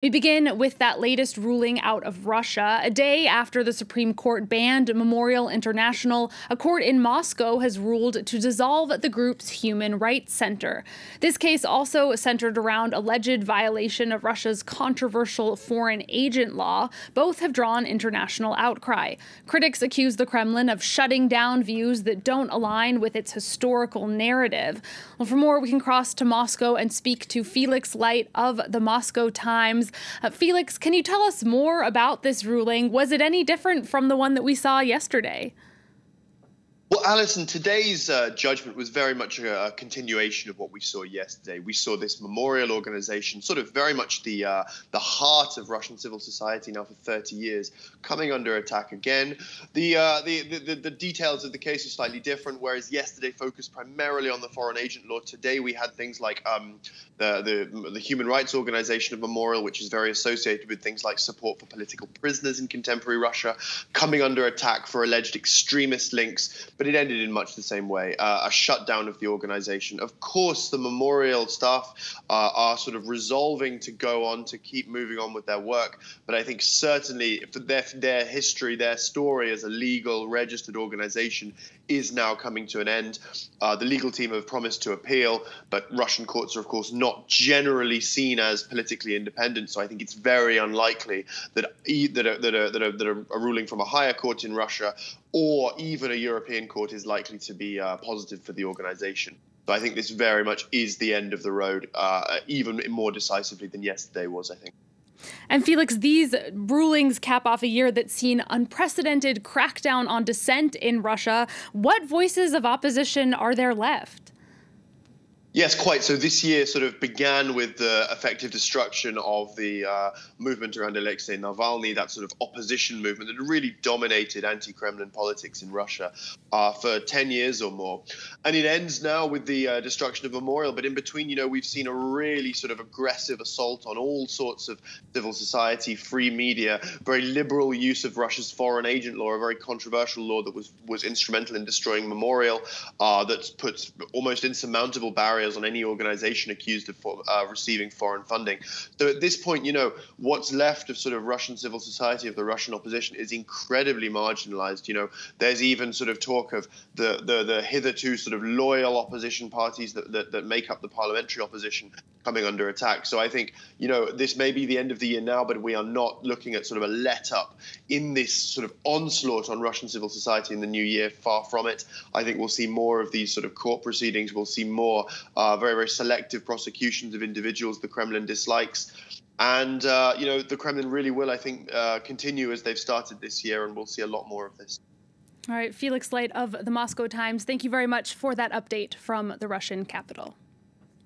We begin with that latest ruling out of Russia. A day after the Supreme Court banned Memorial International, a court in Moscow has ruled to dissolve the group's Human Rights Center. This case also centered around alleged violation of Russia's controversial foreign agent law. Both have drawn international outcry. Critics accuse the Kremlin of shutting down views that don't align with its historical narrative. Well, for more, we can cross to Moscow and speak to Felix Light of the Moscow Times. Felix, can you tell us more about this ruling? Was it any different from the one that we saw yesterday? Well, Alison, today's judgment was very much a continuation of what we saw yesterday. We saw this memorial organization, sort of very much the heart of Russian civil society now for 30 years, coming under attack again. The details of the case are slightly different, whereas yesterday focused primarily on the foreign agent law. Today we had things like the Human Rights Organization of Memorial, which is very associated with things like support for political prisoners in contemporary Russia, coming under attack for alleged extremist links. But it ended in much the same way, a shutdown of the organization. Of course, the memorial staff are sort of resolving to go on, to keep moving on with their work. But I think certainly for their history, their story as a legal registered organization is now coming to an end. The legal team have promised to appeal, but Russian courts are, of course, not generally seen as politically independent. So I think it's very unlikely that a ruling from a higher court in Russia or even a European court is likely to be positive for the organization. So I think this very much is the end of the road, even more decisively than yesterday was, I think. And Felix, these rulings cap off a year that's seen unprecedented crackdown on dissent in Russia. What voices of opposition are there left? Yes, quite. So this year sort of began with the effective destruction of the movement around Alexei Navalny, that sort of opposition movement that really dominated anti-Kremlin politics in Russia for 10 years or more. And it ends now with the destruction of Memorial. But in between, we've seen a really sort of aggressive assault on all sorts of civil society, free media, very liberal use of Russia's foreign agent law, a very controversial law that was instrumental in destroying Memorial, that puts almost insurmountable barriers on any organization accused of receiving foreign funding. So at this point, what's left of sort of Russian civil society, of the Russian opposition, is incredibly marginalized. There's even sort of talk of the hitherto sort of loyal opposition parties that make up the parliamentary opposition coming under attack. So I think, this may be the end of the year now, but we are not looking at sort of a let up in this sort of onslaught on Russian civil society in the new year. Far from it. I think we'll see more of these sort of court proceedings. We'll see more very, very selective prosecutions of individuals the Kremlin dislikes. And, the Kremlin really will, I think, continue as they've started this year, and we'll see a lot more of this. All right, Felix Light of the Moscow Times, thank you very much for that update from the Russian capital.